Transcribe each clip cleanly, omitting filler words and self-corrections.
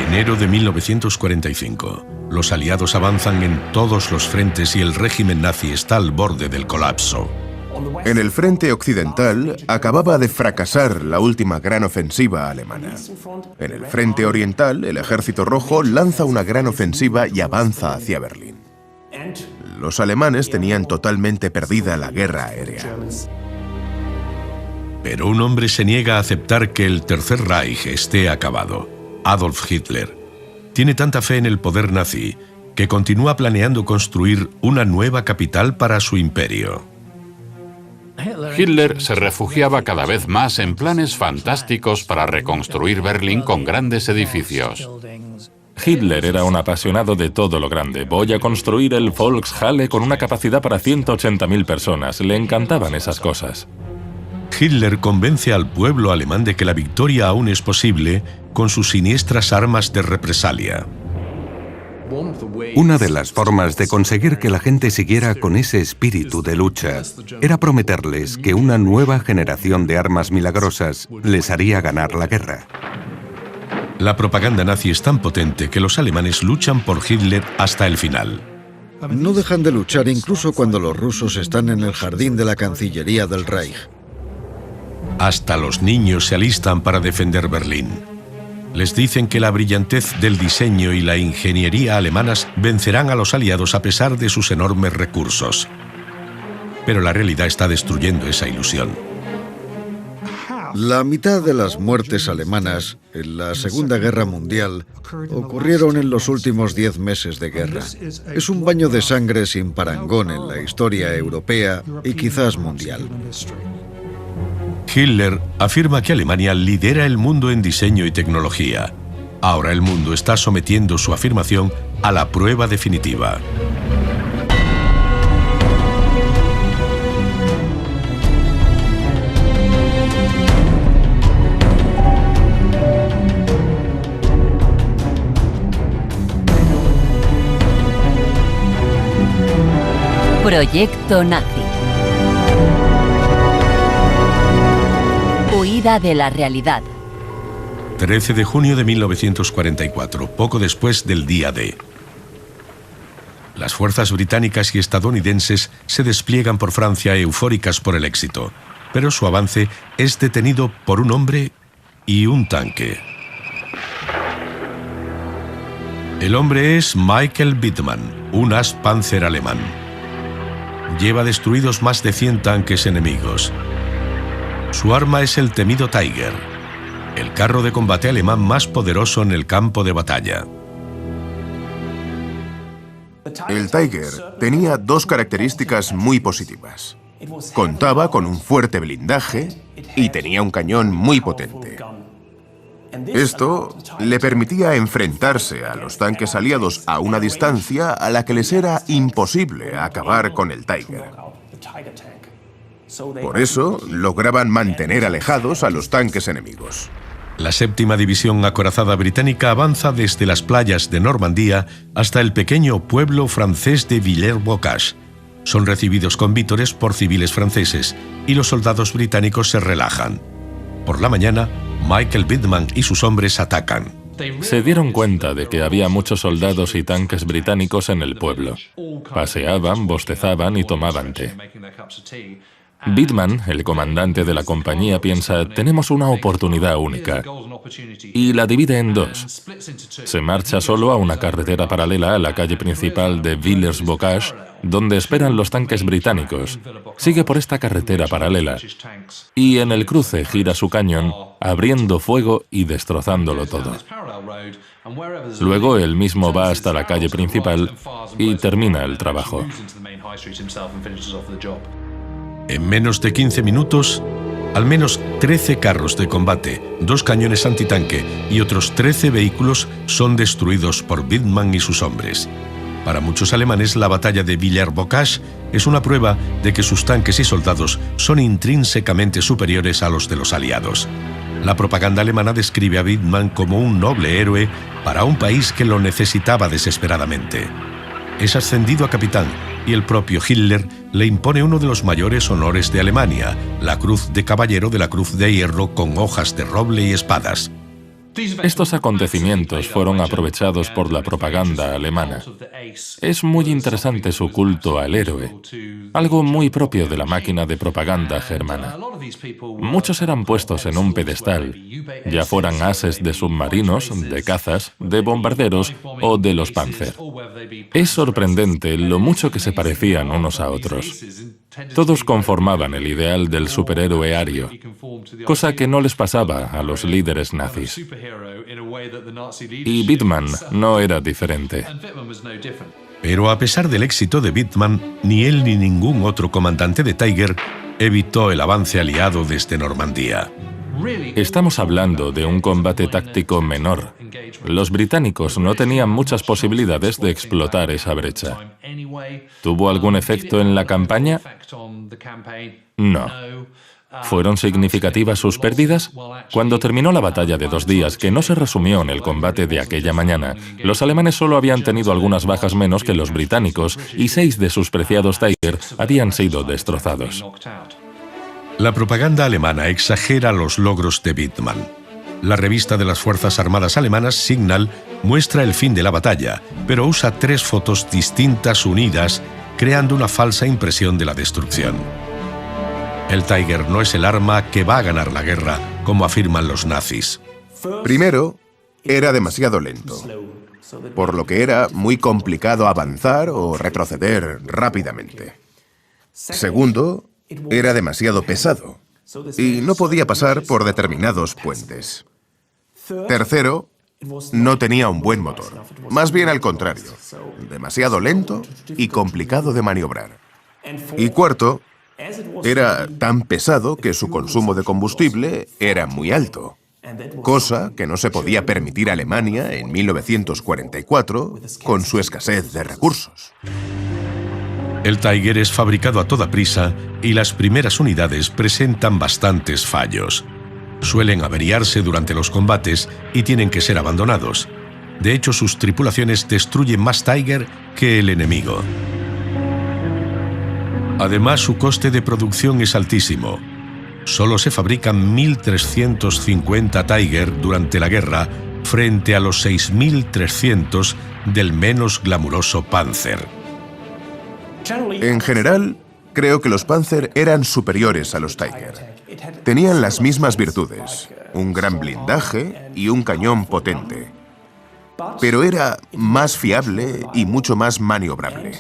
Enero de 1945. Los aliados avanzan en todos los frentes y el régimen nazi está al borde del colapso. En el frente occidental acababa de fracasar la última gran ofensiva alemana. En el frente oriental, el Ejército Rojo lanza una gran ofensiva y avanza hacia Berlín. Los alemanes tenían totalmente perdida la guerra aérea. Pero un hombre se niega a aceptar que el Tercer Reich esté acabado. Adolf Hitler tiene tanta fe en el poder nazi que continúa planeando construir una nueva capital para su imperio. Hitler se refugiaba cada vez más en planes fantásticos para reconstruir Berlín con grandes edificios. Hitler era un apasionado de todo lo grande. Voy a construir el Volkshalle con una capacidad para 180.000 personas. Le encantaban esas cosas. Hitler convence al pueblo alemán de que la victoria aún es posible con sus siniestras armas de represalia. Una de las formas de conseguir que la gente siguiera con ese espíritu de lucha era prometerles que una nueva generación de armas milagrosas les haría ganar la guerra. La propaganda nazi es tan potente que los alemanes luchan por Hitler hasta el final. No dejan de luchar incluso cuando los rusos están en el jardín de la Cancillería del Reich. Hasta los niños se alistan para defender Berlín. Les dicen que la brillantez del diseño y la ingeniería alemanas vencerán a los aliados a pesar de sus enormes recursos. Pero la realidad está destruyendo esa ilusión. La mitad de las muertes alemanas en la Segunda Guerra Mundial ocurrieron en los últimos 10 meses de guerra. Es un baño de sangre sin parangón en la historia europea y quizás mundial. Hitler afirma que Alemania lidera el mundo en diseño y tecnología. Ahora el mundo está sometiendo su afirmación a la prueba definitiva. Proyecto Nazi. Huida de la realidad. 13 de junio de 1944, poco después del Día D. Las fuerzas británicas y estadounidenses se despliegan por Francia eufóricas por el éxito, pero su avance es detenido por un hombre y un tanque. El hombre es Michael Wittmann, un Panzer alemán. Lleva destruidos más de 100 tanques enemigos. Su arma es el temido Tiger, el carro de combate alemán más poderoso en el campo de batalla. El Tiger tenía dos características muy positivas. Contaba con un fuerte blindaje y tenía un cañón muy potente. Esto le permitía enfrentarse a los tanques aliados a una distancia a la que les era imposible acabar con el Tiger. Por eso, lograban mantener alejados a los tanques enemigos. La séptima división acorazada británica avanza desde las playas de Normandía hasta el pequeño pueblo francés de Villers-Bocage. Son recibidos con vítores por civiles franceses y los soldados británicos se relajan. Por la mañana, Michael Wittmann y sus hombres atacan. Se dieron cuenta de que había muchos soldados y tanques británicos en el pueblo. Paseaban, bostezaban y tomaban té. Wittmann, el comandante de la compañía, piensa, tenemos una oportunidad única, y la divide en dos. Se marcha solo a una carretera paralela a la calle principal de Villers-Bocage, donde esperan los tanques británicos. Sigue por esta carretera paralela, y en el cruce gira su cañón, abriendo fuego y destrozándolo todo. Luego él mismo va hasta la calle principal y termina el trabajo. En menos de 15 minutos, al menos 13 carros de combate, 2 cañones antitanque y otros 13 vehículos son destruidos por Wittmann y sus hombres. Para muchos alemanes, la batalla de Villers-Bocage es una prueba de que sus tanques y soldados son intrínsecamente superiores a los de los aliados. La propaganda alemana describe a Wittmann como un noble héroe para un país que lo necesitaba desesperadamente. Es ascendido a capitán y el propio Hitler le impone uno de los mayores honores de Alemania, la Cruz de Caballero de la Cruz de Hierro con hojas de roble y espadas. Estos acontecimientos fueron aprovechados por la propaganda alemana. Es muy interesante su culto al héroe, algo muy propio de la máquina de propaganda germana. Muchos eran puestos en un pedestal, ya fueran ases de submarinos, de cazas, de bombarderos o de los Panzer. Es sorprendente lo mucho que se parecían unos a otros. Todos conformaban el ideal del superhéroe ario, cosa que no les pasaba a los líderes nazis. Y Wittmann no era diferente. Pero a pesar del éxito de Wittmann, ni él ni ningún otro comandante de Tiger evitó el avance aliado desde Normandía. Estamos hablando de un combate táctico menor. Los británicos no tenían muchas posibilidades de explotar esa brecha. ¿Tuvo algún efecto en la campaña? No. ¿Fueron significativas sus pérdidas? Cuando terminó la batalla de 2 días, que no se resumió en el combate de aquella mañana, los alemanes solo habían tenido algunas bajas menos que los británicos y 6 de sus preciados Tiger habían sido destrozados. La propaganda alemana exagera los logros de Wittmann. La revista de las Fuerzas Armadas alemanas, Signal, muestra el fin de la batalla, pero usa 3 fotos distintas unidas, creando una falsa impresión de la destrucción. El Tiger no es el arma que va a ganar la guerra, como afirman los nazis. Primero, era demasiado lento, por lo que era muy complicado avanzar o retroceder rápidamente. Segundo, era demasiado pesado y no podía pasar por determinados puentes. Tercero, no tenía un buen motor, más bien al contrario, demasiado lento y complicado de maniobrar. Y cuarto, era tan pesado que su consumo de combustible era muy alto, cosa que no se podía permitir a Alemania en 1944 con su escasez de recursos. El Tiger es fabricado a toda prisa y las primeras unidades presentan bastantes fallos. Suelen averiarse durante los combates y tienen que ser abandonados. De hecho, sus tripulaciones destruyen más Tiger que el enemigo. Además, su coste de producción es altísimo. Solo se fabrican 1.350 Tiger durante la guerra frente a los 6.300 del menos glamuroso Panzer. En general, creo que los Panzer eran superiores a los Tiger. Tenían las mismas virtudes, un gran blindaje y un cañón potente. Pero era más fiable y mucho más maniobrable.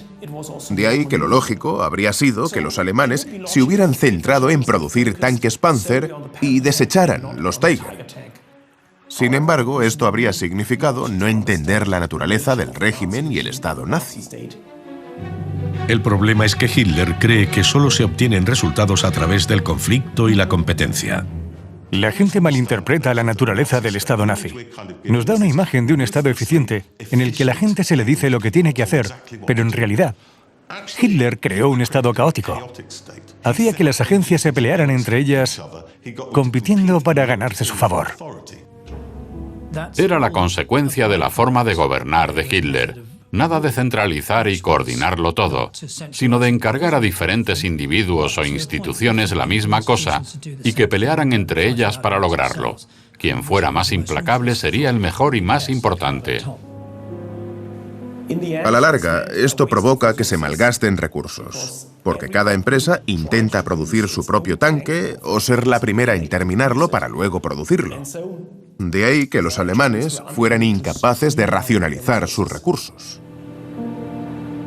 De ahí que lo lógico habría sido que los alemanes se hubieran centrado en producir tanques Panzer y desecharan los Tiger. Sin embargo, esto habría significado no entender la naturaleza del régimen y el Estado nazi. El problema es que Hitler cree que solo se obtienen resultados a través del conflicto y la competencia. La gente malinterpreta la naturaleza del Estado nazi. Nos da una imagen de un Estado eficiente en el que la gente se le dice lo que tiene que hacer, pero en realidad, Hitler creó un Estado caótico. Hacía que las agencias se pelearan entre ellas, compitiendo para ganarse su favor. Era la consecuencia de la forma de gobernar de Hitler. Nada de centralizar y coordinarlo todo, sino de encargar a diferentes individuos o instituciones la misma cosa y que pelearan entre ellas para lograrlo. Quien fuera más implacable sería el mejor y más importante. A la larga, esto provoca que se malgasten recursos, porque cada empresa intenta producir su propio tanque o ser la primera en terminarlo para luego producirlo. De ahí que los alemanes fueran incapaces de racionalizar sus recursos.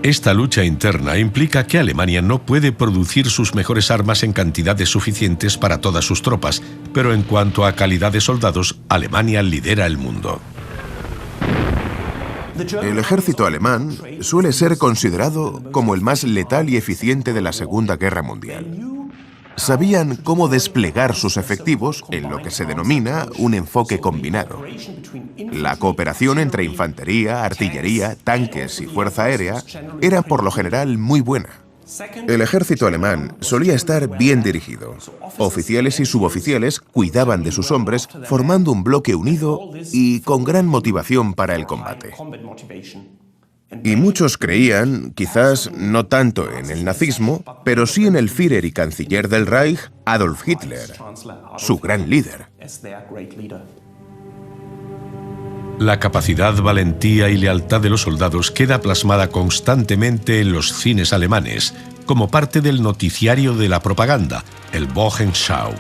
Esta lucha interna implica que Alemania no puede producir sus mejores armas en cantidades suficientes para todas sus tropas, pero en cuanto a calidad de soldados, Alemania lidera el mundo. El ejército alemán suele ser considerado como el más letal y eficiente de la Segunda Guerra Mundial. Sabían cómo desplegar sus efectivos en lo que se denomina un enfoque combinado. La cooperación entre infantería, artillería, tanques y fuerza aérea era por lo general muy buena. El ejército alemán solía estar bien dirigido. Oficiales y suboficiales cuidaban de sus hombres formando un bloque unido y con gran motivación para el combate. Y muchos creían, quizás no tanto en el nazismo, pero sí en el Führer y canciller del Reich, Adolf Hitler, su gran líder. La capacidad, valentía y lealtad de los soldados queda plasmada constantemente en los cines alemanes, como parte del noticiario de la propaganda, el Wochenschau.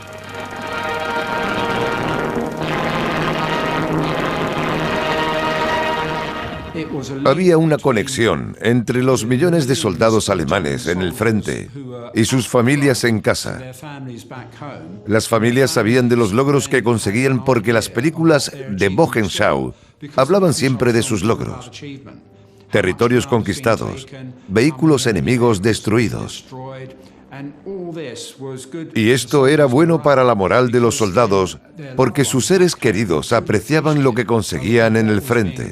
Había una conexión entre los millones de soldados alemanes en el frente y sus familias en casa. Las familias sabían de los logros que conseguían porque las películas de Wochenschau hablaban siempre de sus logros. Territorios conquistados, vehículos enemigos destruidos. Y esto era bueno para la moral de los soldados, porque sus seres queridos apreciaban lo que conseguían en el frente.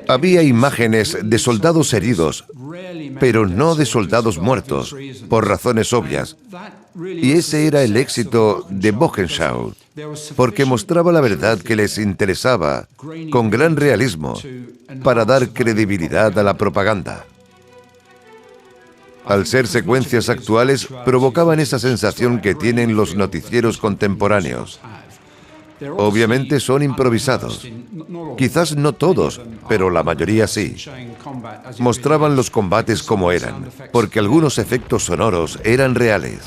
Había imágenes de soldados heridos, pero no de soldados muertos, por razones obvias. Y ese era el éxito de Wochenschau, porque mostraba la verdad que les interesaba, con gran realismo, para dar credibilidad a la propaganda. Al ser secuencias actuales, provocaban esa sensación que tienen los noticieros contemporáneos. Obviamente son improvisados. Quizás no todos, pero la mayoría sí. Mostraban los combates como eran, porque algunos efectos sonoros eran reales.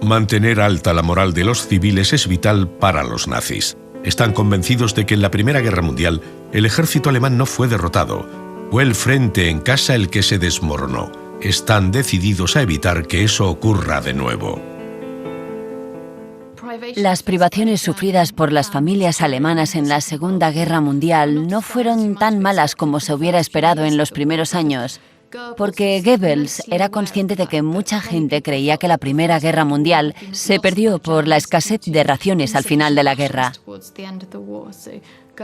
Mantener alta la moral de los civiles es vital para los nazis. Están convencidos de que en la Primera Guerra Mundial el ejército alemán no fue derrotado. Fue el frente en casa el que se desmoronó. Están decididos a evitar que eso ocurra de nuevo. Las privaciones sufridas por las familias alemanas en la Segunda Guerra Mundial no fueron tan malas como se hubiera esperado en los primeros años, porque Goebbels era consciente de que mucha gente creía que la Primera Guerra Mundial se perdió por la escasez de raciones al final de la guerra.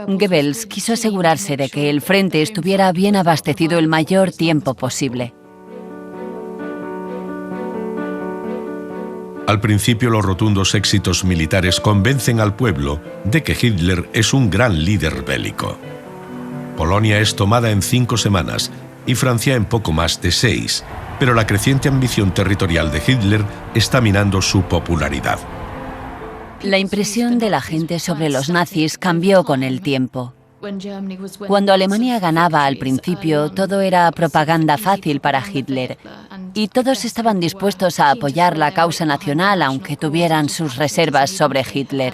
Goebbels quiso asegurarse de que el frente estuviera bien abastecido el mayor tiempo posible. Al principio, los rotundos éxitos militares convencen al pueblo de que Hitler es un gran líder bélico. Polonia es tomada en 5 semanas y Francia en poco más de 6, pero la creciente ambición territorial de Hitler está minando su popularidad. La impresión de la gente sobre los nazis cambió con el tiempo. Cuando Alemania ganaba al principio, todo era propaganda fácil para Hitler, y todos estaban dispuestos a apoyar la causa nacional aunque tuvieran sus reservas sobre Hitler.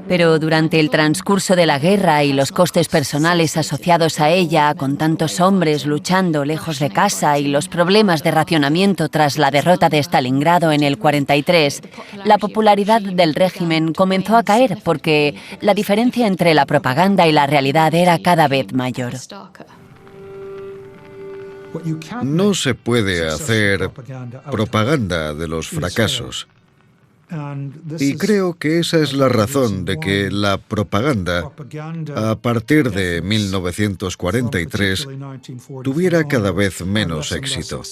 Pero durante el transcurso de la guerra y los costes personales asociados a ella, con tantos hombres luchando lejos de casa y los problemas de racionamiento tras la derrota de Stalingrado en el 43, la popularidad del régimen comenzó a caer porque la diferencia entre la propaganda y la realidad era cada vez mayor. No se puede hacer propaganda de los fracasos. Y creo que esa es la razón de que la propaganda, a partir de 1943, tuviera cada vez menos éxito.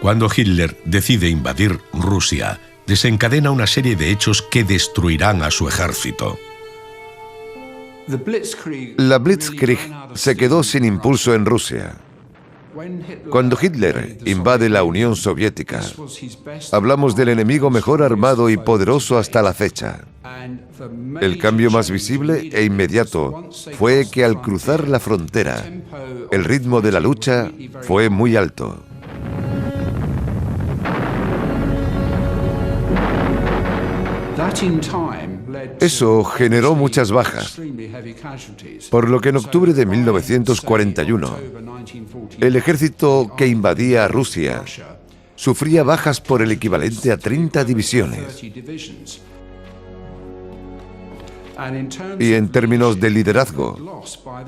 Cuando Hitler decide invadir Rusia, desencadena una serie de hechos que destruirán a su ejército. La Blitzkrieg se quedó sin impulso en Rusia. Cuando Hitler invade la Unión Soviética, hablamos del enemigo mejor armado y poderoso hasta la fecha. El cambio más visible e inmediato fue que al cruzar la frontera, el ritmo de la lucha fue muy alto. Eso generó muchas bajas, por lo que en octubre de 1941, el ejército que invadía Rusia sufría bajas por el equivalente a 30 divisiones. Y en términos de liderazgo,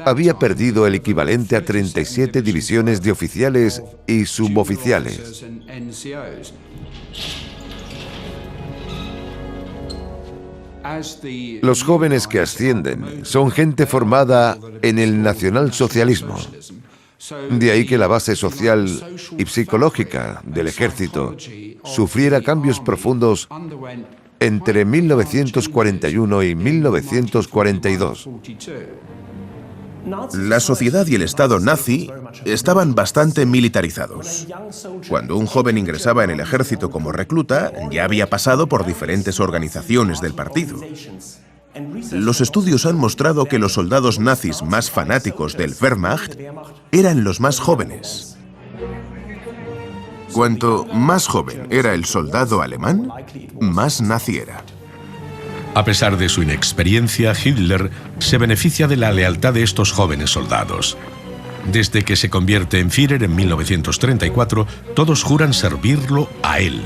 había perdido el equivalente a 37 divisiones de oficiales y suboficiales. Los jóvenes que ascienden son gente formada en el nacionalsocialismo. De ahí que la base social y psicológica del ejército sufriera cambios profundos entre 1941 y 1942. La sociedad y el Estado nazi estaban bastante militarizados. Cuando un joven ingresaba en el ejército como recluta, ya había pasado por diferentes organizaciones del partido. Los estudios han mostrado que los soldados nazis más fanáticos del Wehrmacht eran los más jóvenes. Cuanto más joven era el soldado alemán, más nazi era. A pesar de su inexperiencia, Hitler se beneficia de la lealtad de estos jóvenes soldados. Desde que se convierte en Führer en 1934, todos juran servirlo a él.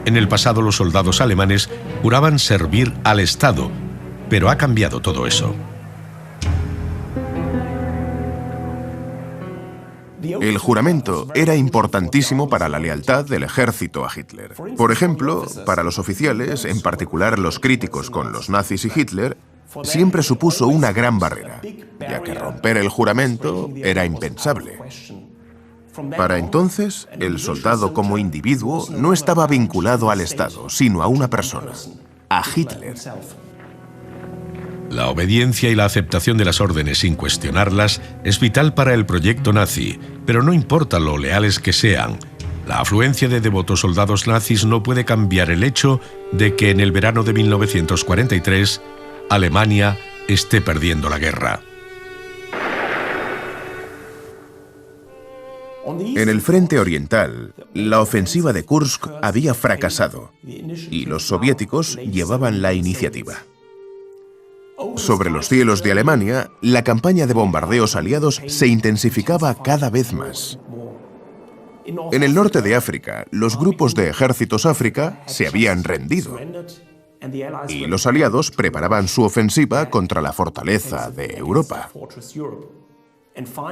En el pasado, los soldados alemanes juraban servir al Estado, pero ha cambiado todo eso. El juramento era importantísimo para la lealtad del ejército a Hitler. Por ejemplo, para los oficiales, en particular los críticos con los nazis y Hitler, siempre supuso una gran barrera, ya que romper el juramento era impensable. Para entonces, el soldado como individuo no estaba vinculado al Estado, sino a una persona, a Hitler. La obediencia y la aceptación de las órdenes sin cuestionarlas es vital para el proyecto nazi, pero no importa lo leales que sean. La afluencia de devotos soldados nazis no puede cambiar el hecho de que en el verano de 1943, Alemania esté perdiendo la guerra. En el frente oriental, la ofensiva de Kursk había fracasado y los soviéticos llevaban la iniciativa. Sobre los cielos de Alemania, la campaña de bombardeos aliados se intensificaba cada vez más. En el norte de África, los grupos de ejércitos África se habían rendido y los aliados preparaban su ofensiva contra la fortaleza de Europa.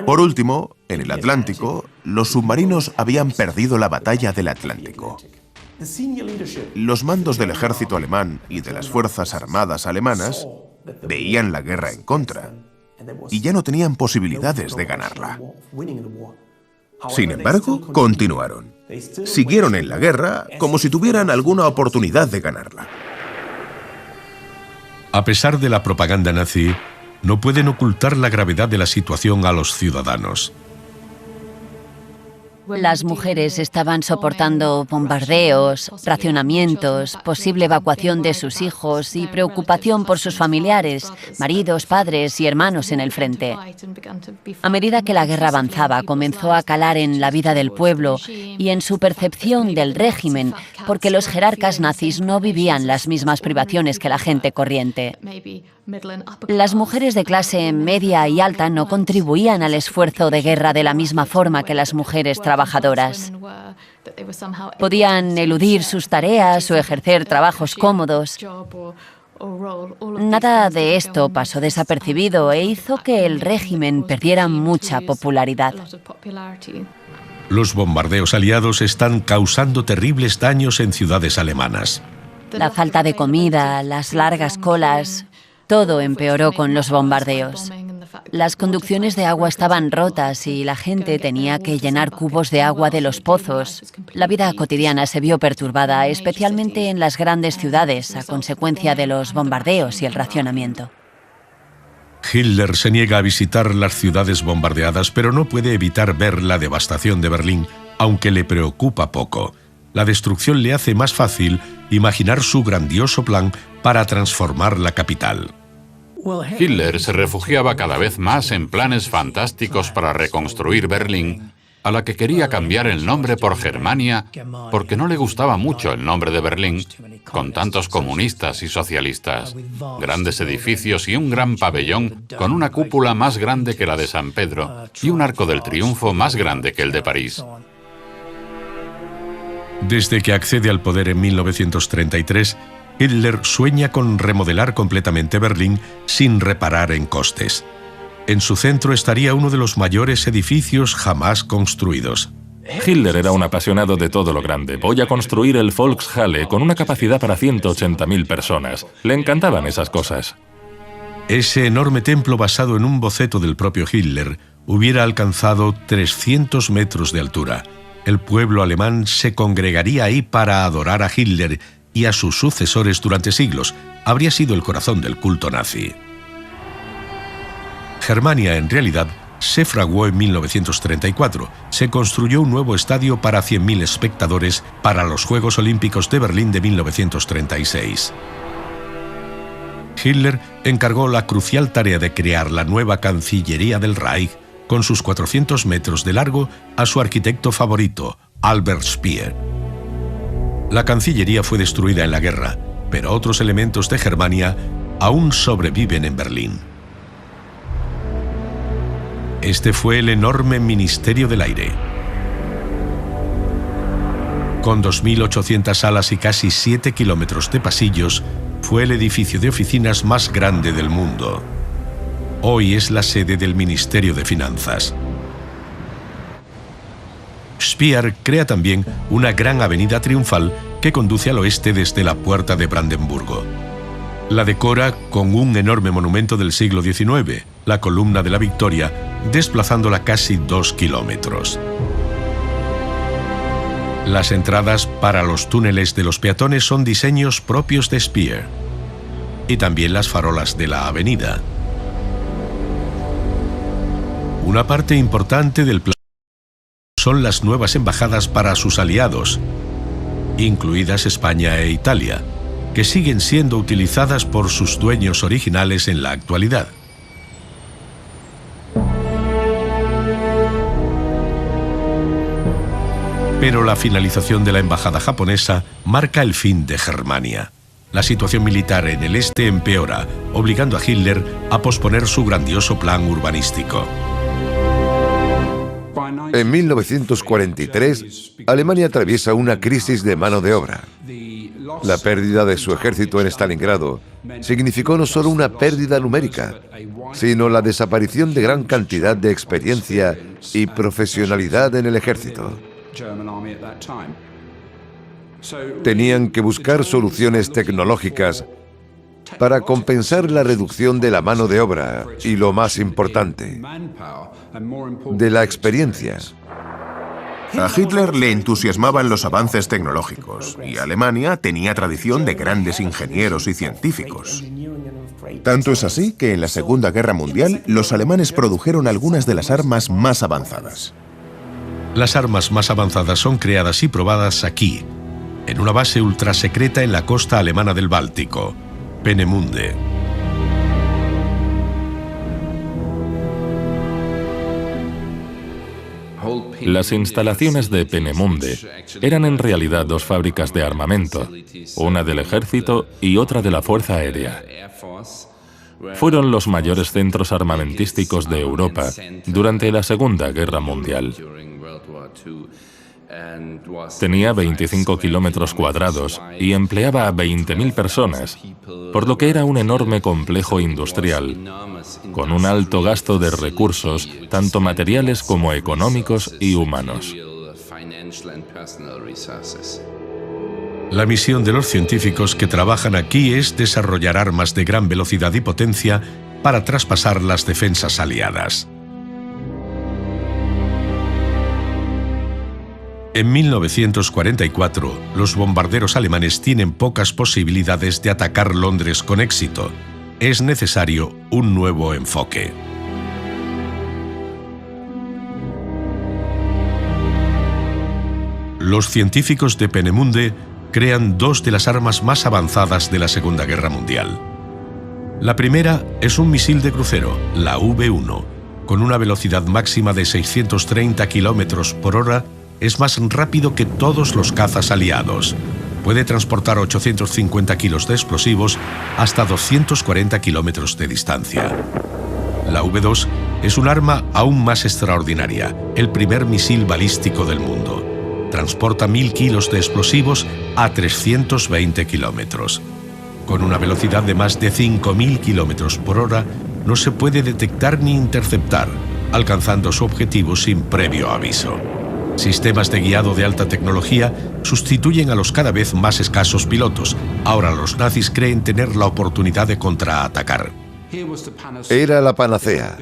Por último, en el Atlántico, los submarinos habían perdido la batalla del Atlántico. Los mandos del ejército alemán y de las fuerzas armadas alemanas veían la guerra en contra y ya no tenían posibilidades de ganarla. Sin embargo, continuaron. Siguieron en la guerra como si tuvieran alguna oportunidad de ganarla. A pesar de la propaganda nazi, no pueden ocultar la gravedad de la situación a los ciudadanos. Las mujeres estaban soportando bombardeos, racionamientos, posible evacuación de sus hijos y preocupación por sus familiares, maridos, padres y hermanos en el frente. A medida que la guerra avanzaba, comenzó a calar en la vida del pueblo y en su percepción del régimen, porque los jerarcas nazis no vivían las mismas privaciones que la gente corriente. Las mujeres de clase media y alta no contribuían al esfuerzo de guerra de la misma forma que las mujeres trabajadoras. Podían eludir sus tareas o ejercer trabajos cómodos. Nada de esto pasó desapercibido e hizo que el régimen perdiera mucha popularidad. Los bombardeos aliados están causando terribles daños en ciudades alemanas. La falta de comida, las largas colas, todo empeoró con los bombardeos. Las conducciones de agua estaban rotas y la gente tenía que llenar cubos de agua de los pozos. La vida cotidiana se vio perturbada, especialmente en las grandes ciudades, a consecuencia de los bombardeos y el racionamiento. Hitler se niega a visitar las ciudades bombardeadas, pero no puede evitar ver la devastación de Berlín, aunque le preocupa poco. La destrucción le hace más fácil imaginar su grandioso plan para transformar la capital. Hitler se refugiaba cada vez más en planes fantásticos para reconstruir Berlín, a la que quería cambiar el nombre por Germania, porque no le gustaba mucho el nombre de Berlín, con tantos comunistas y socialistas, grandes edificios y un gran pabellón con una cúpula más grande que la de San Pedro y un arco del triunfo más grande que el de París. Desde que accede al poder en 1933, Hitler sueña con remodelar completamente Berlín sin reparar en costes. En su centro estaría uno de los mayores edificios jamás construidos. Hitler era un apasionado de todo lo grande. Voy a construir el Volkshalle con una capacidad para 180.000 personas. Le encantaban esas cosas. Ese enorme templo basado en un boceto del propio Hitler hubiera alcanzado 300 metros de altura. El pueblo alemán se congregaría ahí para adorar a Hitler y a sus sucesores durante siglos. Habría sido el corazón del culto nazi. Germania, en realidad, se fraguó en 1934. Se construyó un nuevo estadio para 100.000 espectadores para los Juegos Olímpicos de Berlín de 1936. Hitler encargó la crucial tarea de crear la nueva Cancillería del Reich con sus 400 metros de largo a su arquitecto favorito, Albert Speer. La Cancillería fue destruida en la guerra, pero otros elementos de Germania aún sobreviven en Berlín. Este fue el enorme Ministerio del Aire. Con 2.800 salas y casi 7 kilómetros de pasillos, fue el edificio de oficinas más grande del mundo. Hoy es la sede del Ministerio de Finanzas. Speer crea también una gran avenida triunfal que conduce al oeste desde la Puerta de Brandenburgo. La decora con un enorme monumento del siglo XIX, la Columna de la Victoria, desplazándola casi 2 kilómetros. Las entradas para los túneles de los peatones son diseños propios de Speer. Y también las farolas de la avenida. Una parte importante del plan son las nuevas embajadas para sus aliados, incluidas España e Italia, que siguen siendo utilizadas por sus dueños originales en la actualidad. Pero la finalización de la embajada japonesa marca el fin de Germania. La situación militar en el este empeora, obligando a Hitler a posponer su grandioso plan urbanístico. En 1943, Alemania atraviesa una crisis de mano de obra. La pérdida de su ejército en Stalingrado significó no solo una pérdida numérica, sino la desaparición de gran cantidad de experiencia y profesionalidad en el ejército. Tenían que buscar soluciones tecnológicas para compensar la reducción de la mano de obra y, lo más importante, de la experiencia. A Hitler le entusiasmaban los avances tecnológicos y Alemania tenía tradición de grandes ingenieros y científicos. Tanto es así que en la Segunda Guerra Mundial los alemanes produjeron algunas de las armas más avanzadas. Las armas más avanzadas son creadas y probadas aquí, en una base ultrasecreta en la costa alemana del Báltico, Peenemünde. Las instalaciones de Peenemünde eran en realidad dos fábricas de armamento, una del ejército y otra de la Fuerza Aérea. Fueron los mayores centros armamentísticos de Europa durante la Segunda Guerra Mundial. Tenía 25 kilómetros cuadrados y empleaba a 20.000 personas, por lo que era un enorme complejo industrial, con un alto gasto de recursos, tanto materiales como económicos y humanos. La misión de los científicos que trabajan aquí es desarrollar armas de gran velocidad y potencia para traspasar las defensas aliadas. En 1944, los bombarderos alemanes tienen pocas posibilidades de atacar Londres con éxito. Es necesario un nuevo enfoque. Los científicos de Peenemünde crean dos de las armas más avanzadas de la Segunda Guerra Mundial. La primera es un misil de crucero, la V-1, con una velocidad máxima de 630 km por hora. Es más rápido que todos los cazas aliados. Puede transportar 850 kilos de explosivos hasta 240 kilómetros de distancia. La V2 es un arma aún más extraordinaria, el primer misil balístico del mundo. Transporta 1.000 kilos de explosivos a 320 kilómetros. Con una velocidad de más de 5.000 kilómetros por hora, no se puede detectar ni interceptar, alcanzando su objetivo sin previo aviso. Sistemas de guiado de alta tecnología sustituyen a los cada vez más escasos pilotos. Ahora los nazis creen tener la oportunidad de contraatacar. Era la panacea.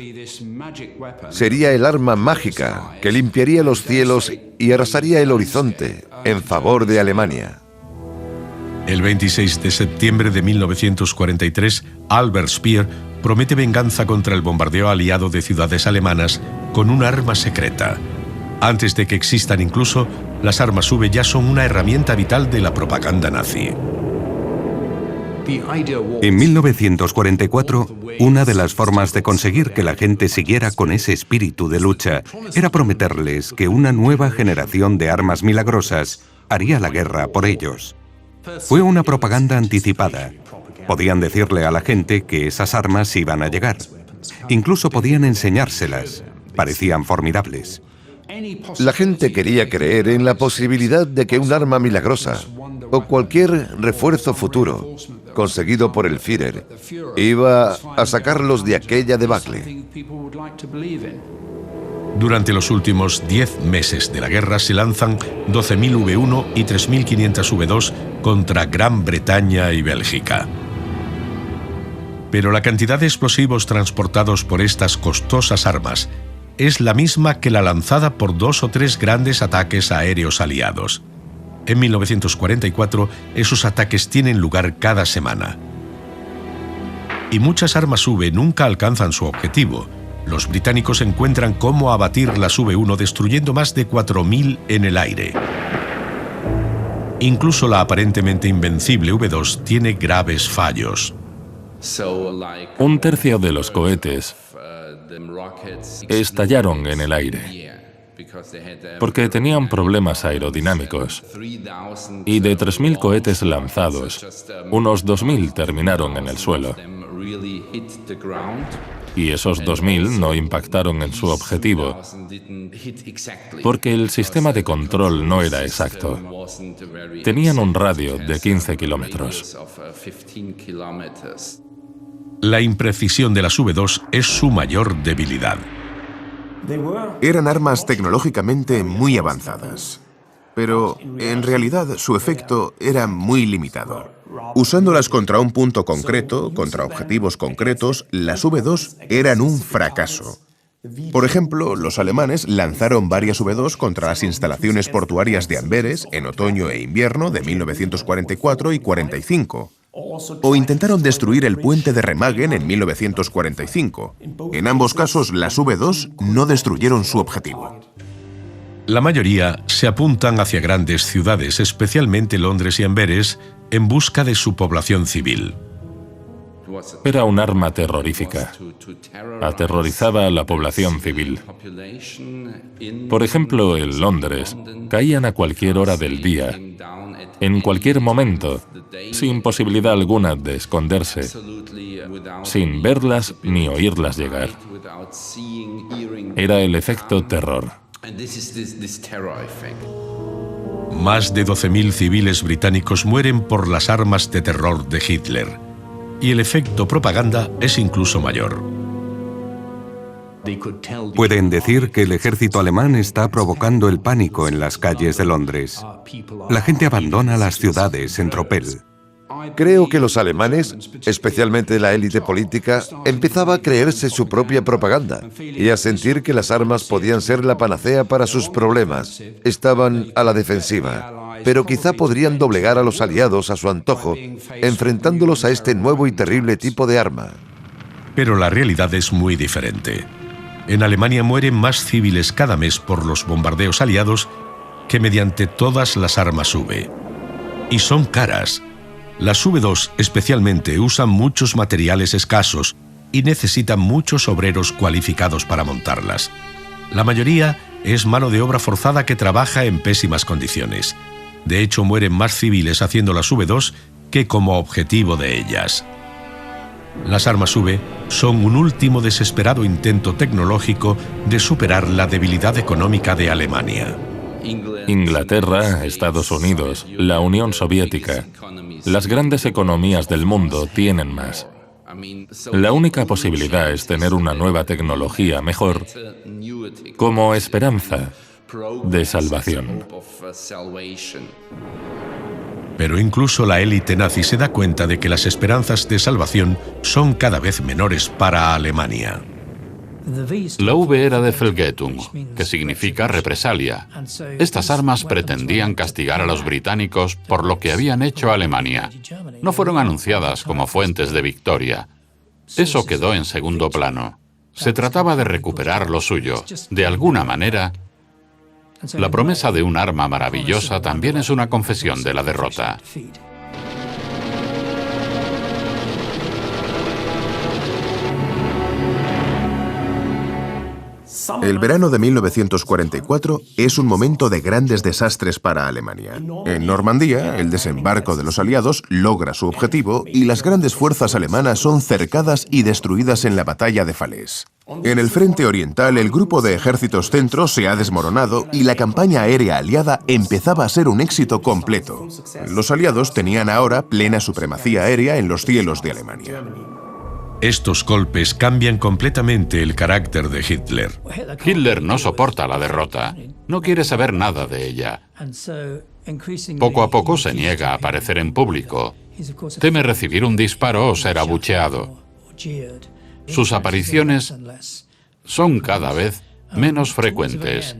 Sería el arma mágica que limpiaría los cielos y arrasaría el horizonte en favor de Alemania. El 26 de septiembre de 1943, Albert Speer promete venganza contra el bombardeo aliado de ciudades alemanas con un arma secreta. Antes de que existan incluso, las armas V ya son una herramienta vital de la propaganda nazi. En 1944, una de las formas de conseguir que la gente siguiera con ese espíritu de lucha era prometerles que una nueva generación de armas milagrosas haría la guerra por ellos. Fue una propaganda anticipada. Podían decirle a la gente que esas armas iban a llegar. Incluso podían enseñárselas. Parecían formidables. La gente quería creer en la posibilidad de que un arma milagrosa o cualquier refuerzo futuro conseguido por el Führer iba a sacarlos de aquella debacle. Durante los últimos 10 meses de la guerra se lanzan 12.000 V1 y 3.500 V2 contra Gran Bretaña y Bélgica. Pero la cantidad de explosivos transportados por estas costosas armas es la misma que la lanzada por 2 o 3 grandes ataques aéreos aliados. En 1944, esos ataques tienen lugar cada semana. Y muchas armas V nunca alcanzan su objetivo. Los británicos encuentran cómo abatir las V1 destruyendo más de 4.000 en el aire. Incluso la aparentemente invencible V2 tiene graves fallos. Un tercio de los cohetes estallaron en el aire porque tenían problemas aerodinámicos. Y de 3.000 cohetes lanzados, unos 2.000 terminaron en el suelo. Y esos 2.000 no impactaron en su objetivo, porque el sistema de control no era exacto. Tenían un radio de 15 kilómetros. La imprecisión de las V2 es su mayor debilidad. Eran armas tecnológicamente muy avanzadas, pero en realidad su efecto era muy limitado. Usándolas contra un punto concreto, contra objetivos concretos, las V2 eran un fracaso. Por ejemplo, los alemanes lanzaron varias V2 contra las instalaciones portuarias de Amberes en otoño e invierno de 1944 y 45. O intentaron destruir el puente de Remagen en 1945. En ambos casos, las V2 no destruyeron su objetivo. La mayoría se apuntan hacia grandes ciudades, especialmente Londres y Amberes, en busca de su población civil. Era un arma terrorífica. Aterrorizaba a la población civil. Por ejemplo, en Londres, caían a cualquier hora del día, en cualquier momento, sin posibilidad alguna de esconderse, sin verlas ni oírlas llegar. Era el efecto terror. Más de 12.000 civiles británicos mueren por las armas de terror de Hitler. Y el efecto propaganda es incluso mayor. Pueden decir que el ejército alemán está provocando el pánico en las calles de Londres. La gente abandona las ciudades en tropel. Creo que los alemanes, especialmente la élite política, empezaba a creerse su propia propaganda y a sentir que las armas podían ser la panacea para sus problemas. Estaban a la defensiva, pero quizá podrían doblegar a los aliados a su antojo, enfrentándolos a este nuevo y terrible tipo de arma. Pero la realidad es muy diferente. En Alemania mueren más civiles cada mes por los bombardeos aliados que mediante todas las armas V. Y son caras. Las V2 especialmente usan muchos materiales escasos y necesitan muchos obreros cualificados para montarlas. La mayoría es mano de obra forzada que trabaja en pésimas condiciones. De hecho, mueren más civiles haciendo las V2 que como objetivo de ellas. Las armas V son un último desesperado intento tecnológico de superar la debilidad económica de Alemania. Inglaterra, Estados Unidos, la Unión Soviética, las grandes economías del mundo tienen más. La única posibilidad es tener una nueva tecnología mejor como esperanza de salvación. Pero incluso la élite nazi se da cuenta de que las esperanzas de salvación son cada vez menores para Alemania. La V era de Vergeltung, que significa represalia. Estas armas pretendían castigar a los británicos por lo que habían hecho a Alemania. No fueron anunciadas como fuentes de victoria. Eso quedó en segundo plano. Se trataba de recuperar lo suyo. De alguna manera, la promesa de un arma maravillosa también es una confesión de la derrota. El verano de 1944 es un momento de grandes desastres para Alemania. En Normandía, el desembarco de los aliados logra su objetivo y las grandes fuerzas alemanas son cercadas y destruidas en la batalla de Falaise. En el frente oriental, el grupo de ejércitos centro se ha desmoronado y la campaña aérea aliada empezaba a ser un éxito completo. Los aliados tenían ahora plena supremacía aérea en los cielos de Alemania. Estos golpes cambian completamente el carácter de Hitler. Hitler no soporta la derrota. No quiere saber nada de ella. Poco a poco se niega a aparecer en público. Teme recibir un disparo o ser abucheado. Sus apariciones son cada vez menos frecuentes.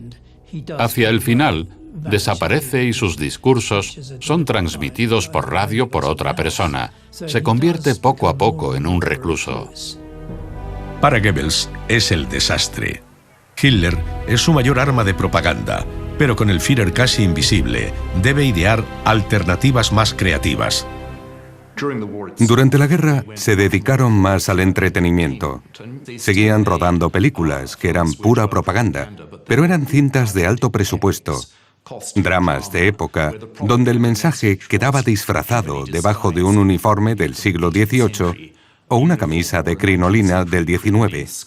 Hacia el final, desaparece y sus discursos son transmitidos por radio por otra persona. Se convierte poco a poco en un recluso. Para Goebbels es el desastre. Hitler es su mayor arma de propaganda, pero con el Führer casi invisible, debe idear alternativas más creativas. Durante la guerra se dedicaron más al entretenimiento. Seguían rodando películas que eran pura propaganda, pero eran cintas de alto presupuesto. Dramas de época donde el mensaje quedaba disfrazado debajo de un uniforme del siglo XVIII o una camisa de crinolina del XIX.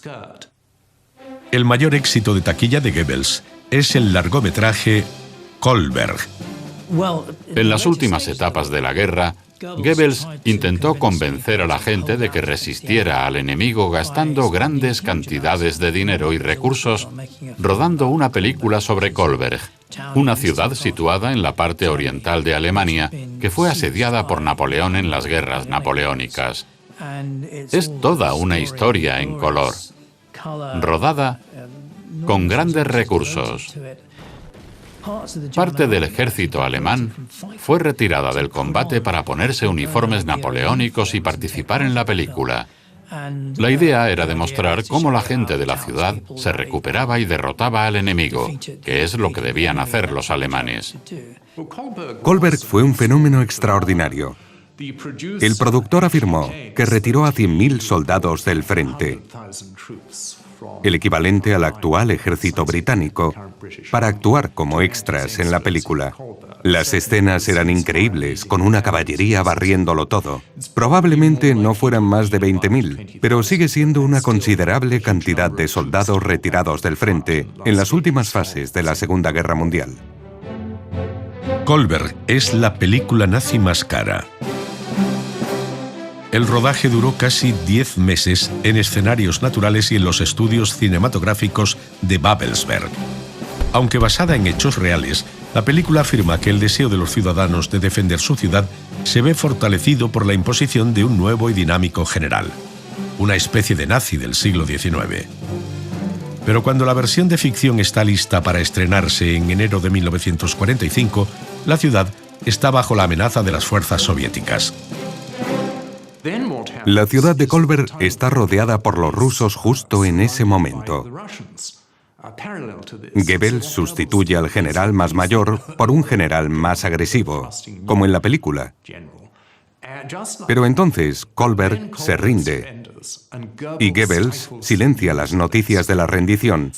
El mayor éxito de taquilla de Goebbels es el largometraje Kolberg. En las últimas etapas de la guerra, Goebbels intentó convencer a la gente de que resistiera al enemigo gastando grandes cantidades de dinero y recursos rodando una película sobre Kolberg, una ciudad situada en la parte oriental de Alemania que fue asediada por Napoleón en las guerras napoleónicas. Es toda una historia en color, rodada con grandes recursos. Parte del ejército alemán fue retirada del combate para ponerse uniformes napoleónicos y participar en la película. La idea era demostrar cómo la gente de la ciudad se recuperaba y derrotaba al enemigo, que es lo que debían hacer los alemanes. Kolberg fue un fenómeno extraordinario. El productor afirmó que retiró a 100.000 soldados del frente, el equivalente al actual ejército británico, para actuar como extras en la película. Las escenas eran increíbles, con una caballería barriéndolo todo. Probablemente no fueran más de 20.000, pero sigue siendo una considerable cantidad de soldados retirados del frente en las últimas fases de la Segunda Guerra Mundial. Kolberg es la película nazi más cara. El rodaje duró casi 10 meses en escenarios naturales y en los estudios cinematográficos de Babelsberg. Aunque basada en hechos reales, la película afirma que el deseo de los ciudadanos de defender su ciudad se ve fortalecido por la imposición de un nuevo y dinámico general, una especie de nazi del siglo XIX. Pero cuando la versión de ficción está lista para estrenarse en enero de 1945, la ciudad está bajo la amenaza de las fuerzas soviéticas. La ciudad de Kolberg está rodeada por los rusos justo en ese momento. Goebbels sustituye al general más mayor por un general más agresivo, como en la película. Pero entonces Kolberg se rinde y Goebbels silencia las noticias de la rendición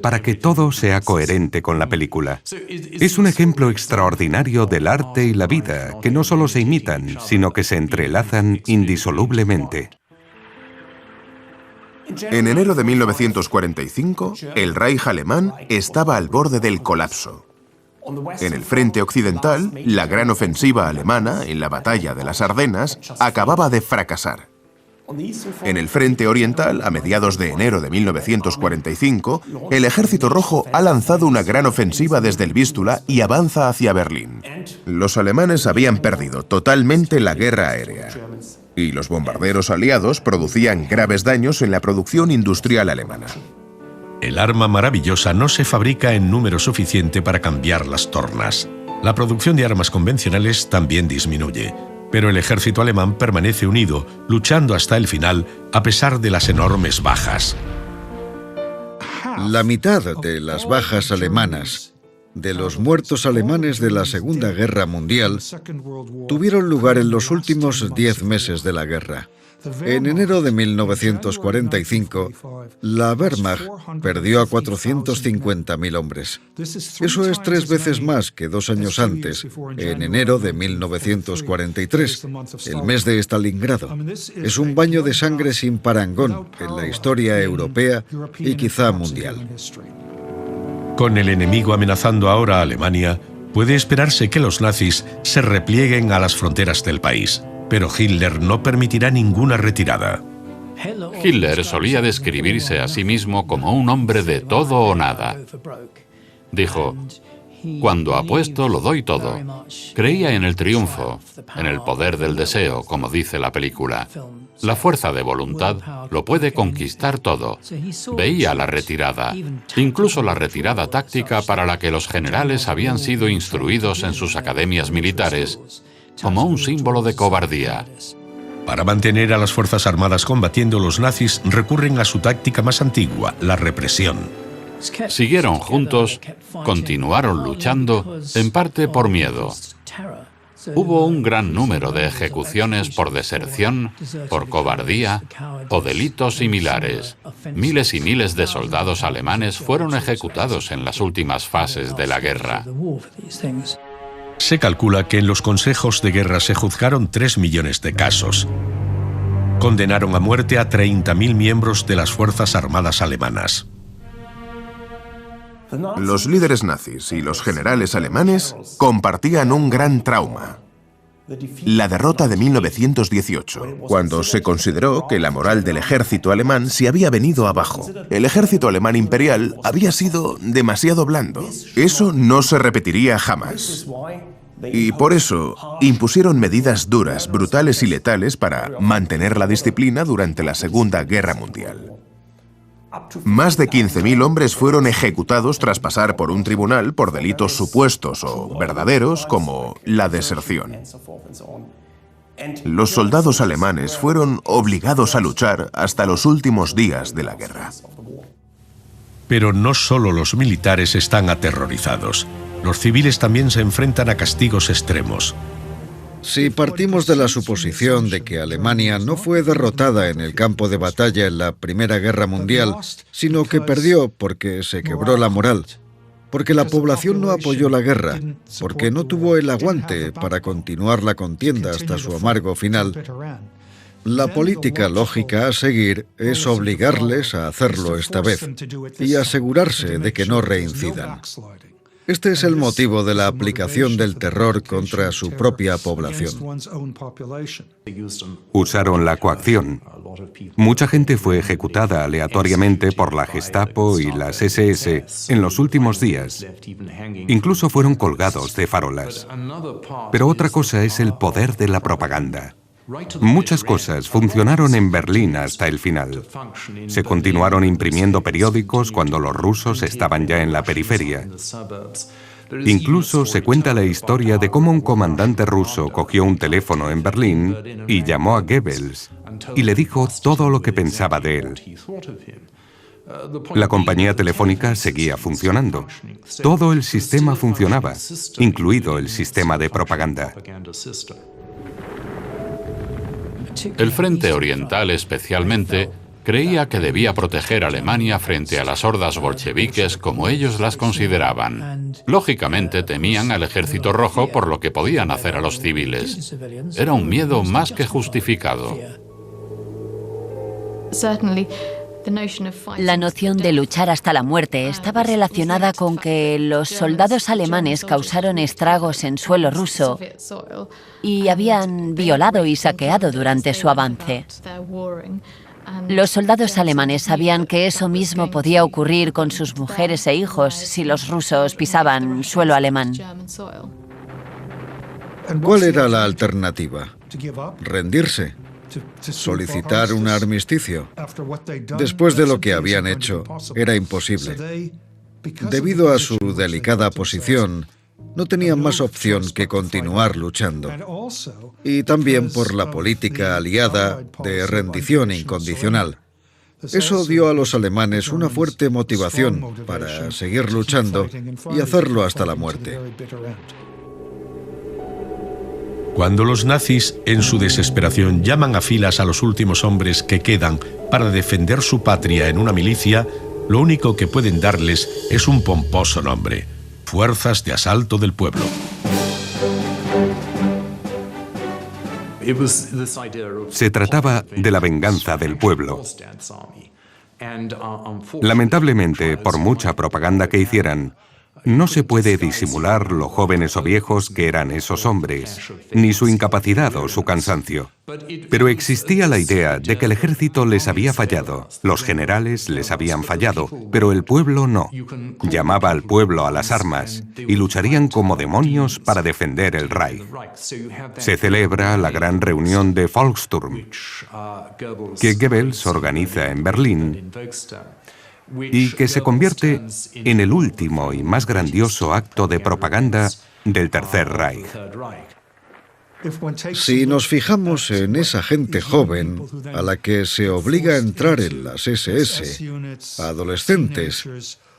para que todo sea coherente con la película. Es un ejemplo extraordinario del arte y la vida que no solo se imitan, sino que se entrelazan indisolublemente. En enero de 1945, el Reich alemán estaba al borde del colapso. En el frente occidental, la gran ofensiva alemana en la batalla de las Ardenas acababa de fracasar. En el frente oriental, a mediados de enero de 1945, el Ejército Rojo ha lanzado una gran ofensiva desde el Vístula y avanza hacia Berlín. Los alemanes habían perdido totalmente la guerra aérea, y los bombarderos aliados producían graves daños en la producción industrial alemana. El arma maravillosa no se fabrica en número suficiente para cambiar las tornas. La producción de armas convencionales también disminuye, pero el ejército alemán permanece unido, luchando hasta el final a pesar de las enormes bajas. La mitad de las bajas alemanas, de los muertos alemanes de la Segunda Guerra Mundial, tuvieron lugar en los últimos 10 meses de la guerra. En enero de 1945, la Wehrmacht perdió a 450.000 hombres. Eso es 3 veces más que 2 años antes, en enero de 1943, el mes de Stalingrado. Es un baño de sangre sin parangón en la historia europea y quizá mundial. Con el enemigo amenazando ahora a Alemania, puede esperarse que los nazis se replieguen a las fronteras del país. Pero Hitler no permitirá ninguna retirada. Hitler solía describirse a sí mismo como un hombre de todo o nada. Dijo: cuando apuesto lo doy todo. Creía en el triunfo, en el poder del deseo, como dice la película. La fuerza de voluntad lo puede conquistar todo. Veía la retirada, incluso la retirada táctica para la que los generales habían sido instruidos en sus academias militares, como un símbolo de cobardía. Para mantener a las Fuerzas Armadas combatiendo, los nazis recurren a su táctica más antigua, la represión. Siguieron juntos, continuaron luchando, en parte por miedo. Hubo un gran número de ejecuciones por deserción, por cobardía o delitos similares. Miles y miles de soldados alemanes fueron ejecutados en las últimas fases de la guerra. Se calcula que en los consejos de guerra se juzgaron 3 millones de casos. Condenaron a muerte a 30.000 miembros de las Fuerzas Armadas alemanas. Los líderes nazis y los generales alemanes compartían un gran trauma: la derrota de 1918, cuando se consideró que la moral del ejército alemán se había venido abajo. El ejército alemán imperial había sido demasiado blando. Eso no se repetiría jamás. Y por eso impusieron medidas duras, brutales y letales para mantener la disciplina durante la Segunda Guerra Mundial. Más de 15.000 hombres fueron ejecutados tras pasar por un tribunal por delitos supuestos o verdaderos, como la deserción. Los soldados alemanes fueron obligados a luchar hasta los últimos días de la guerra. Pero no solo los militares están aterrorizados. Los civiles también se enfrentan a castigos extremos. Si partimos de la suposición de que Alemania no fue derrotada en el campo de batalla en la Primera Guerra Mundial, sino que perdió porque se quebró la moral, porque la población no apoyó la guerra, porque no tuvo el aguante para continuar la contienda hasta su amargo final, la política lógica a seguir es obligarles a hacerlo esta vez y asegurarse de que no reincidan. Este es el motivo de la aplicación del terror contra su propia población. Usaron la coacción. Mucha gente fue ejecutada aleatoriamente por la Gestapo y las SS en los últimos días. Incluso fueron colgados de farolas. Pero otra cosa es el poder de la propaganda. Muchas cosas funcionaron en Berlín hasta el final. Se continuaron imprimiendo periódicos cuando los rusos estaban ya en la periferia. Incluso se cuenta la historia de cómo un comandante ruso cogió un teléfono en Berlín y llamó a Goebbels y le dijo todo lo que pensaba de él. La compañía telefónica seguía funcionando. Todo el sistema funcionaba, incluido el sistema de propaganda. El Frente Oriental, especialmente, creía que debía proteger a Alemania frente a las hordas bolcheviques como ellos las consideraban. Lógicamente temían al Ejército Rojo por lo que podían hacer a los civiles. Era un miedo más que justificado. La noción de luchar hasta la muerte estaba relacionada con que los soldados alemanes causaron estragos en suelo ruso y habían violado y saqueado durante su avance. Los soldados alemanes sabían que eso mismo podía ocurrir con sus mujeres e hijos si los rusos pisaban suelo alemán. ¿Cuál era la alternativa? ¿Rendirse? ¿Solicitar un armisticio? Después de lo que habían hecho, era imposible. Debido a su delicada posición, no tenían más opción que continuar luchando. Y también por la política aliada de rendición incondicional. Eso dio a los alemanes una fuerte motivación para seguir luchando y hacerlo hasta la muerte. Cuando los nazis, en su desesperación, llaman a filas a los últimos hombres que quedan para defender su patria en una milicia, lo único que pueden darles es un pomposo nombre: Fuerzas de Asalto del Pueblo. Se trataba de la venganza del pueblo. Lamentablemente, por mucha propaganda que hicieran, no se puede disimular lo jóvenes o viejos que eran esos hombres, ni su incapacidad o su cansancio. Pero existía la idea de que el ejército les había fallado, los generales les habían fallado, pero el pueblo no. Llamaba al pueblo a las armas y lucharían como demonios para defender el Reich. Se celebra la gran reunión de Volkssturm, que Goebbels organiza en Berlín, y que se convierte en el último y más grandioso acto de propaganda del Tercer Reich. Si nos fijamos en esa gente joven a la que se obliga a entrar en las SS, adolescentes,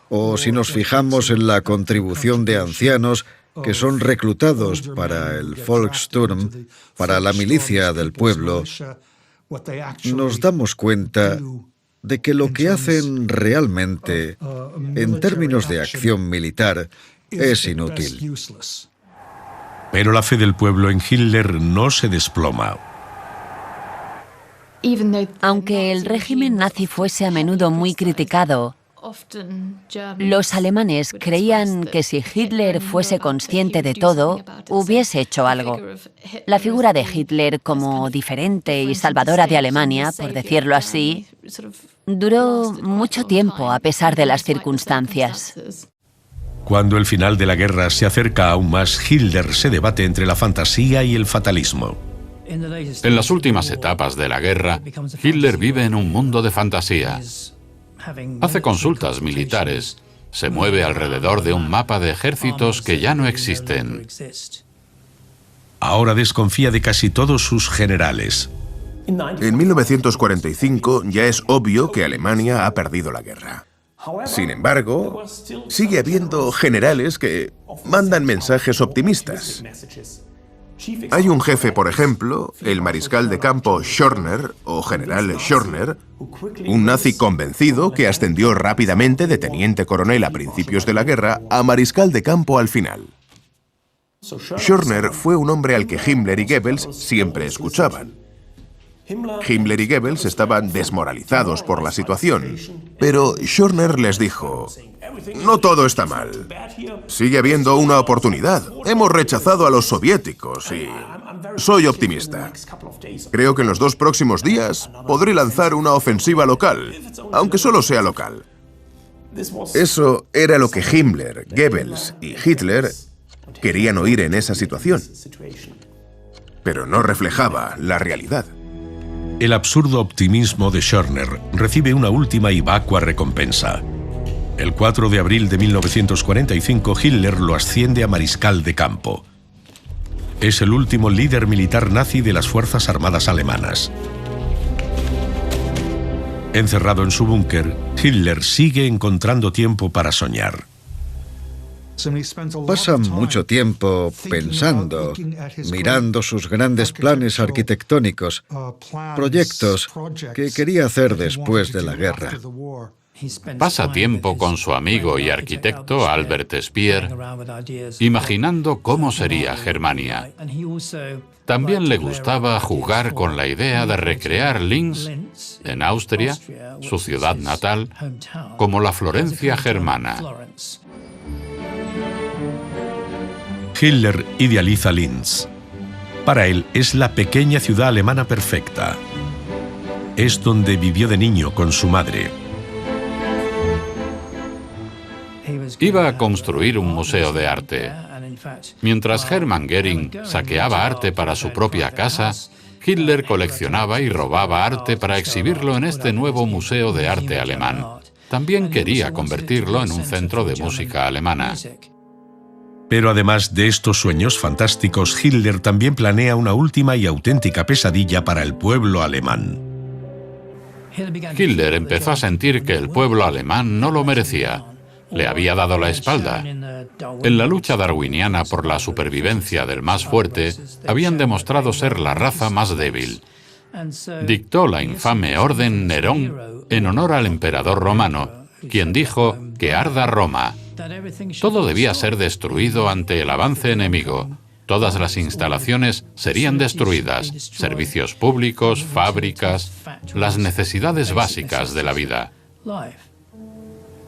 o si nos fijamos en la contribución de ancianos que son reclutados para el Volkssturm, para la milicia del pueblo, nos damos cuenta de que lo que hacen realmente, en términos de acción militar, es inútil. Pero la fe del pueblo en Hitler no se desploma. Aunque el régimen nazi fuese a menudo muy criticado, los alemanes creían que si Hitler fuese consciente de todo, hubiese hecho algo. La figura de Hitler como diferente y salvadora de Alemania, por decirlo así, duró mucho tiempo a pesar de las circunstancias. Cuando el final de la guerra se acerca aún más, Hitler se debate entre la fantasía y el fatalismo. En las últimas etapas de la guerra, Hitler vive en un mundo de fantasía. Hace consultas militares, se mueve alrededor de un mapa de ejércitos que ya no existen. Ahora desconfía de casi todos sus generales. En 1945 ya es obvio que Alemania ha perdido la guerra. Sin embargo, sigue habiendo generales que mandan mensajes optimistas. Hay un jefe, por ejemplo, el mariscal de campo Schörner, o general Schörner, un nazi convencido que ascendió rápidamente de teniente coronel a principios de la guerra a mariscal de campo al final. Schörner fue un hombre al que Himmler y Goebbels siempre escuchaban. Himmler y Goebbels estaban desmoralizados por la situación, pero Schörner les dijo: no todo está mal. Sigue habiendo una oportunidad. Hemos rechazado a los soviéticos y soy optimista. Creo que en los 2 próximos días podré lanzar una ofensiva local, aunque solo sea local. Eso era lo que Himmler, Goebbels y Hitler querían oír en esa situación, pero no reflejaba la realidad. El absurdo optimismo de Schörner recibe una última y vacua recompensa. El 4 de abril de 1945, Hitler lo asciende a mariscal de campo. Es el último líder militar nazi de las Fuerzas Armadas alemanas. Encerrado en su búnker, Hitler sigue encontrando tiempo para soñar. Pasa mucho tiempo pensando, mirando sus grandes planes arquitectónicos, proyectos que quería hacer después de la guerra. Pasa tiempo con su amigo y arquitecto Albert Speer, imaginando cómo sería Germania. También le gustaba jugar con la idea de recrear Linz, en Austria, su ciudad natal, como la Florencia germana. Hitler idealiza Linz. Para él es la pequeña ciudad alemana perfecta. Es donde vivió de niño con su madre. Iba a construir un museo de arte. Mientras Hermann Göring saqueaba arte para su propia casa, Hitler coleccionaba y robaba arte para exhibirlo en este nuevo museo de arte alemán. También quería convertirlo en un centro de música alemana. Pero además de estos sueños fantásticos, Hitler también planea una última y auténtica pesadilla para el pueblo alemán. Hitler empezó a sentir que el pueblo alemán no lo merecía. Le había dado la espalda. En la lucha darwiniana por la supervivencia del más fuerte, habían demostrado ser la raza más débil. Dictó la infame Orden Nerón en honor al emperador romano, quien dijo que arda Roma. Todo debía ser destruido ante el avance enemigo. Todas las instalaciones serían destruidas, servicios públicos, fábricas, las necesidades básicas de la vida.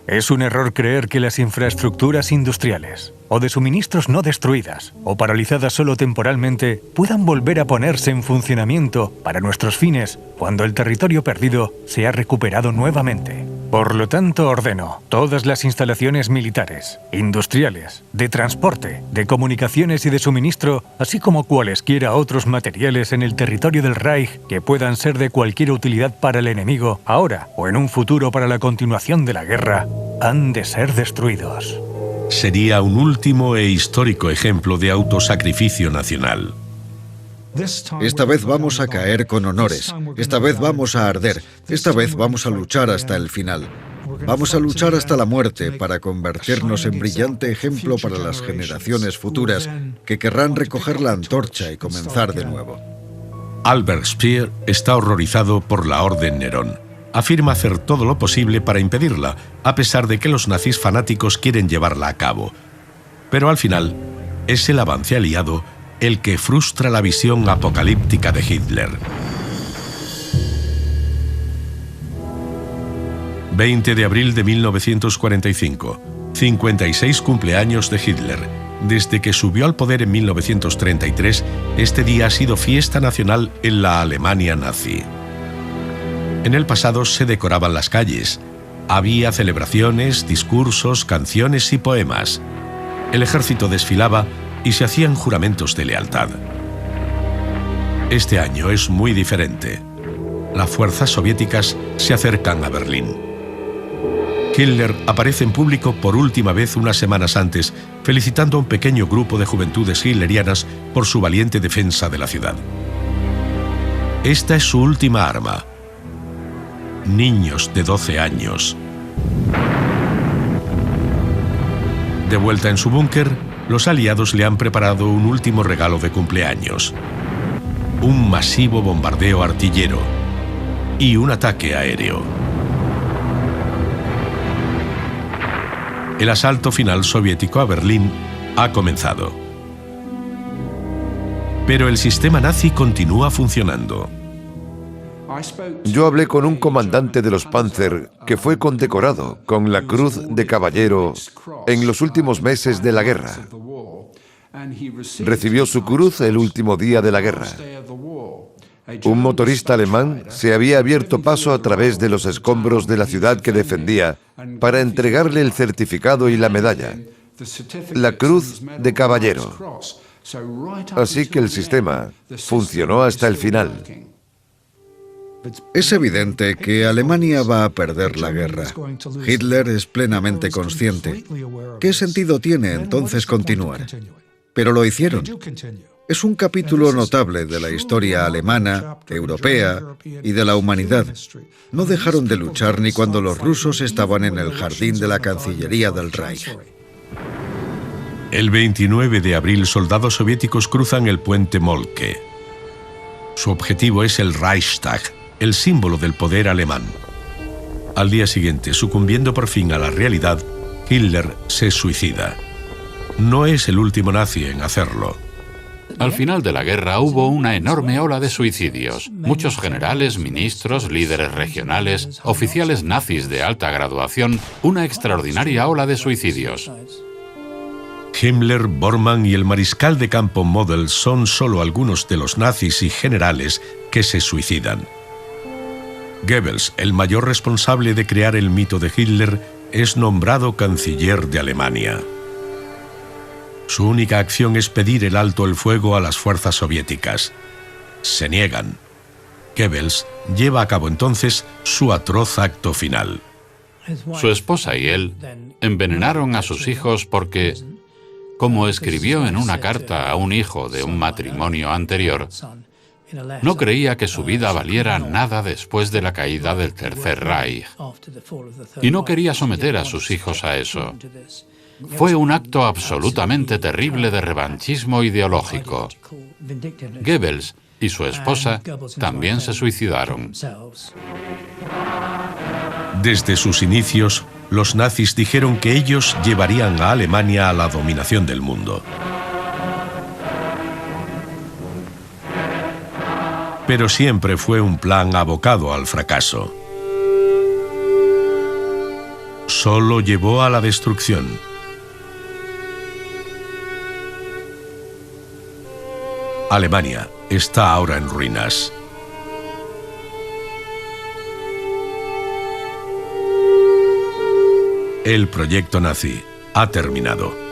Es un error creer que las infraestructuras industriales, o de suministros no destruidas, o paralizadas solo temporalmente, puedan volver a ponerse en funcionamiento para nuestros fines cuando el territorio perdido sea recuperado nuevamente. Por lo tanto, ordeno todas las instalaciones militares, industriales, de transporte, de comunicaciones y de suministro, así como cualesquiera otros materiales en el territorio del Reich que puedan ser de cualquier utilidad para el enemigo, ahora o en un futuro para la continuación de la guerra, han de ser destruidos. Sería un último e histórico ejemplo de autosacrificio nacional. Esta vez vamos a caer con honores. Esta vez vamos a arder. Esta vez vamos a luchar hasta el final. Vamos a luchar hasta la muerte para convertirnos en brillante ejemplo para las generaciones futuras que querrán recoger la antorcha y comenzar de nuevo. Albert Speer está horrorizado por la Orden Nerón. Afirma hacer todo lo posible para impedirla, a pesar de que los nazis fanáticos quieren llevarla a cabo. Pero al final, es el avance aliado el que frustra la visión apocalíptica de Hitler. 20 de abril de 1945, 56 cumpleaños de Hitler. Desde que subió al poder en 1933, este día ha sido fiesta nacional en la Alemania nazi. En el pasado se decoraban las calles. Había celebraciones, discursos, canciones y poemas. El ejército desfilaba y se hacían juramentos de lealtad. Este año es muy diferente. Las fuerzas soviéticas se acercan a Berlín. Hitler aparece en público por última vez unas semanas antes, felicitando a un pequeño grupo de juventudes hitlerianas por su valiente defensa de la ciudad. Esta es su última arma. Niños de 12 años. De vuelta en su búnker, los aliados le han preparado un último regalo de cumpleaños: un masivo bombardeo artillero y un ataque aéreo. El asalto final soviético a Berlín ha comenzado. Pero el sistema nazi continúa funcionando. Yo hablé con un comandante de los Panzer que fue condecorado con la Cruz de Caballero en los últimos meses de la guerra. Recibió su cruz el último día de la guerra. Un motorista alemán se había abierto paso a través de los escombros de la ciudad que defendía para entregarle el certificado y la medalla, la Cruz de Caballero. Así que el sistema funcionó hasta el final. Es evidente que Alemania va a perder la guerra. Hitler es plenamente consciente. ¿Qué sentido tiene entonces continuar? Pero lo hicieron. Es un capítulo notable de la historia alemana, europea y de la humanidad. No dejaron de luchar ni cuando los rusos estaban en el jardín de la Cancillería del Reich. El 29 de abril, soldados soviéticos cruzan el puente Moltke. Su objetivo es el Reichstag, el símbolo del poder alemán. Al día siguiente, sucumbiendo por fin a la realidad, Hitler se suicida. No es el último nazi en hacerlo. Al final de la guerra hubo una enorme ola de suicidios. Muchos generales, ministros, líderes regionales, oficiales nazis de alta graduación, una extraordinaria ola de suicidios. Himmler, Bormann y el mariscal de campo Model son solo algunos de los nazis y generales que se suicidan. Goebbels, el mayor responsable de crear el mito de Hitler, es nombrado canciller de Alemania. Su única acción es pedir el alto el fuego a las fuerzas soviéticas. Se niegan. Goebbels lleva a cabo entonces su atroz acto final. Su esposa y él envenenaron a sus hijos porque, como escribió en una carta a un hijo de un matrimonio anterior, no creía que su vida valiera nada después de la caída del Tercer Reich y no quería someter a sus hijos a eso. Fue un acto absolutamente terrible de revanchismo ideológico. Goebbels y su esposa también se suicidaron. Desde sus inicios, los nazis dijeron que ellos llevarían a Alemania a la dominación del mundo. Pero siempre fue un plan abocado al fracaso. Solo llevó a la destrucción. Alemania está ahora en ruinas. El proyecto nazi ha terminado.